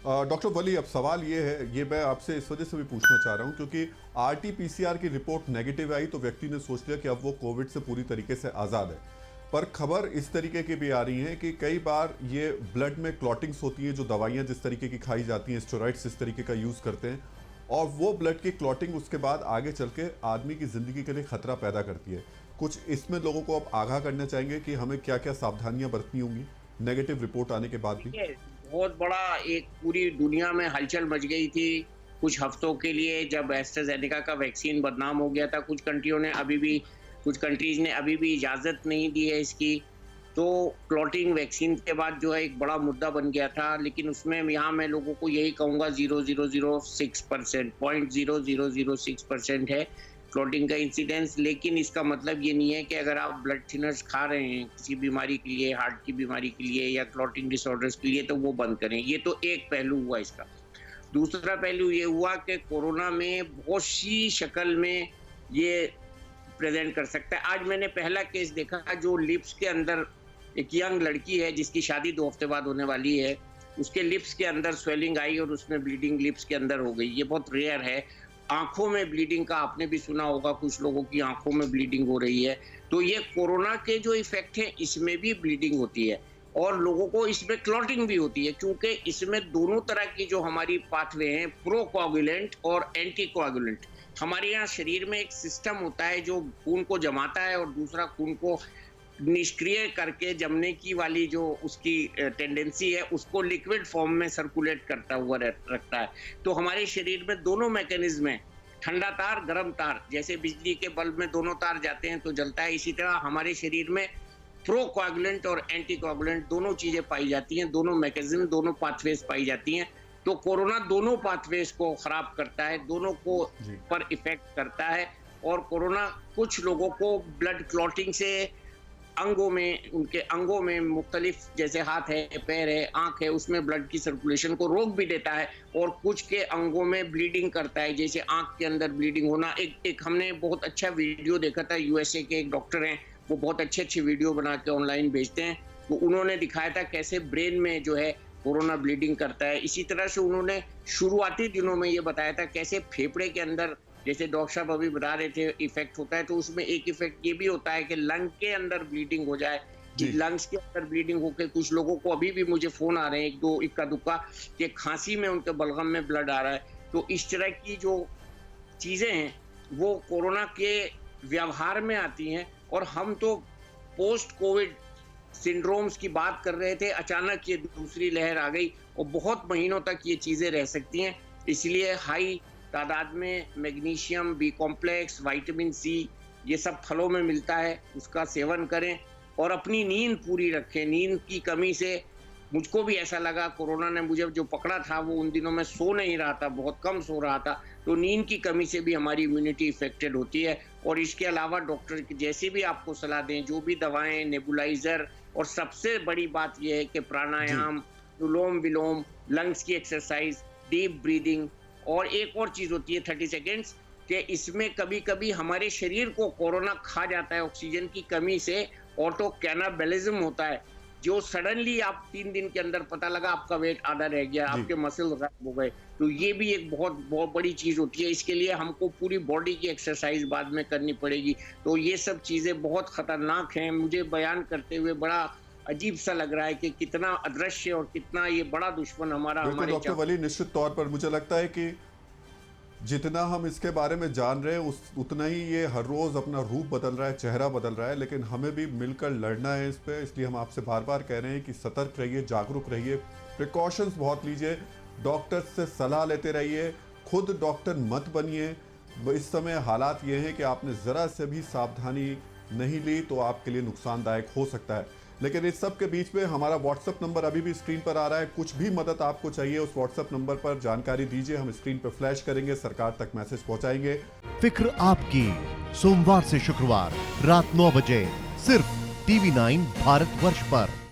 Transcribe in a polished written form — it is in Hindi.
डॉक्टर वली, अब सवाल ये है, ये मैं आपसे इस वजह से भी पूछना चाह रहा हूँ क्योंकि आरटी-पीसीआर की रिपोर्ट नेगेटिव आई तो व्यक्ति ने सोच लिया कि अब वो कोविड से पूरी तरीके से आज़ाद है। पर खबर इस तरीके की भी आ रही है कि कई बार ये ब्लड में क्लॉटिंग्स होती हैं, जो दवाइयाँ जिस तरीके की खाई जाती हैं, स्टेरॉइड्स इस तरीके का यूज़ करते हैं, और वो ब्लड की क्लॉटिंग उसके बाद आगे चल के आदमी की ज़िंदगी के लिए खतरा पैदा करती है। कुछ इसमें लोगों को आप आगाह करना चाहेंगे कि हमें क्या क्या सावधानियाँ बरतनी होंगी नेगेटिव रिपोर्ट आने के बाद भी? देखिए, बहुत बड़ा एक पूरी दुनिया में हलचल मच गई थी कुछ हफ्तों के लिए, जब एस्ट्राज़ेनेका का वैक्सीन बदनाम हो गया था। कुछ कंट्रीज़ ने अभी भी इजाज़त नहीं दी है इसकी। तो क्लॉटिंग वैक्सीन के बाद जो है एक बड़ा मुद्दा बन गया था, लेकिन उसमें यहाँ मैं लोगों को यही कहूँगा 0.006%, 0.0006% है क्लॉटिंग का इंसिडेंस। लेकिन इसका मतलब ये नहीं है कि अगर आप ब्लड थिनर्स खा रहे हैं किसी बीमारी के लिए, हार्ट की बीमारी के लिए या क्लॉटिंग डिसऑर्डर्स के लिए, तो वो बंद करें। ये तो एक पहलू हुआ इसका। दूसरा पहलू ये हुआ कि कोरोना में बहुत सी शक्ल में ये प्रेजेंट कर सकता है। आज मैंने पहला केस देखा जो लिप्स के अंदर, एक यंग लड़की है जिसकी शादी 2 हफ्ते बाद होने वाली है, उसके लिप्स के अंदर स्वेलिंग आई और उसमें ब्लीडिंग लिप्स के अंदर हो गई। ये बहुत रेयर है। आंखों में ब्लीडिंग का आपने भी सुना होगा, कुछ लोगों की आंखों में ब्लीडिंग हो रही है। तो ये कोरोना के जो इफेक्ट है इसमें भी ब्लीडिंग होती है और लोगों को इसमें क्लॉटिंग भी होती है, क्योंकि इसमें दोनों तरह की जो हमारी पाथवे हैं, प्रोकोआगुलेंट और एंटीकोआगुलेंट। हमारे यहाँ शरीर में एक सिस्टम होता है जो खून को जमाता है और दूसरा खून को निष्क्रिय करके जमने की वाली जो उसकी टेंडेंसी है उसको लिक्विड फॉर्म में सर्कुलेट करता हुआ रखता है। तो हमारे शरीर में दोनों मैकेनिज्म है, ठंडा तार, गर्म तार। जैसे बिजली के बल्ब में दोनों तार जाते हैं तो जलता है, इसी तरह हमारे शरीर में प्रोकोआगुलेंट और एंटीकोआगुलेंट दोनों चीजें पाई जाती हैं, दोनों मैकेनिज्म, दोनों पाथवेज पाई जाती हैं। तो कोरोना दोनों पाथवेज को खराब करता है, दोनों को पर इफेक्ट करता है। और कोरोना कुछ लोगों को ब्लड क्लॉटिंग से उनके अंगों में मुख्तलिफ, जैसे हाथ है, पैर है, आंख है, उसमें ब्लड की सर्कुलेशन को रोक भी देता है और कुछ के अंगों में ब्लीडिंग करता है, जैसे आंख के अंदर ब्लीडिंग होना। एक हमने बहुत अच्छा वीडियो देखा था, यूएसए के एक डॉक्टर हैं, वो बहुत अच्छे वीडियो बना के ऑनलाइन भेजते हैं। तो उन्होंने दिखाया था कैसे ब्रेन में जो है कोरोना ब्लीडिंग करता है। इसी तरह से उन्होंने शुरुआती दिनों में ये बताया था कैसे फेफड़े के अंदर, जैसे डॉक्टर साहब अभी बता रहे थे, इफेक्ट होता है। तो उसमें एक इफेक्ट ये भी होता है कि लंग के अंदर ब्लीडिंग हो जाए। लंग्स के अंदर ब्लीडिंग होकर कुछ लोगों को अभी भी मुझे फोन आ रहे हैं, एक दो इक्का दुक्का, कि खांसी में उनके बलगम में ब्लड आ रहा है। तो इस तरह की जो चीजें हैं वो कोरोना के व्यवहार में आती हैं। और हम तो पोस्ट कोविड सिंड्रोम्स की बात कर रहे थे, अचानक ये दूसरी लहर आ गई और बहुत महीनों तक ये चीजें रह सकती हैं। इसलिए हाई तादाद में magnesium, B complex, vitamin C, ये सब फलों में मिलता है, उसका सेवन करें और अपनी नींद पूरी रखें। नींद की कमी से मुझको भी ऐसा लगा, कोरोना ने मुझे जो पकड़ा था वो उन दिनों में सो नहीं रहा था, बहुत कम सो रहा था। तो नींद की कमी से भी हमारी इम्यूनिटी इफेक्टेड होती है। और इसके अलावा डॉक्टर जैसे भी आपको सलाह दें, जो भी दवाएं, नेबुलाइजर, और सबसे बड़ी बात यह है कि प्राणायाम, अनुलोम विलोम, लंग्स की एक्सरसाइज, डीप ब्रीदिंग, और एक और चीज होती है 30 सेकेंड्स, कि इसमें कभी कभी हमारे शरीर को कोरोना खा जाता है ऑक्सीजन की कमी से, ऑटो कैनाबेलिज्म होता है, जो सडनली आप 3 दिन के अंदर पता लगा आपका वेट आधा रह गया, आपके मसल गायब हो गए। तो ये भी एक बहुत बहुत बड़ी चीज होती है। इसके लिए हमको पूरी बॉडी की एक्सरसाइज बाद में करनी पड़ेगी। तो ये सब चीजें बहुत खतरनाक हैं। मुझे बयान करते हुए बड़ा अजीब सा लग रहा है कि कितना अदृश्य और कितना ये बड़ा दुश्मन हमारा हमारे। डॉक्टर वली, निश्चित तौर पर मुझे लगता है कि जितना हम इसके बारे में जान रहे हैं उतना ही ये हर रोज़ अपना रूप बदल रहा है, चेहरा बदल रहा है, लेकिन हमें भी मिलकर लड़ना है इस पे। इसलिए हम आपसे बार बार कह रहे हैं कि सतर्क रहिए, जागरूक रहिए, प्रिकॉशंस बहुत लीजिए, डॉक्टर से सलाह लेते रहिए, खुद डॉक्टर मत बनिए। इस समय हालात ये हैं कि आपने ज़रा से भी सावधानी नहीं ली तो आपके लिए नुकसानदायक हो सकता है। लेकिन इस सब के बीच में हमारा व्हाट्सएप नंबर अभी भी स्क्रीन पर आ रहा है। कुछ भी मदद आपको चाहिए उस व्हाट्सएप नंबर पर जानकारी दीजिए, हम स्क्रीन पर फ्लैश करेंगे, सरकार तक मैसेज पहुंचाएंगे। फिक्र आपकी, सोमवार से शुक्रवार रात 9 बजे सिर्फ TV9 भारतवर्ष पर।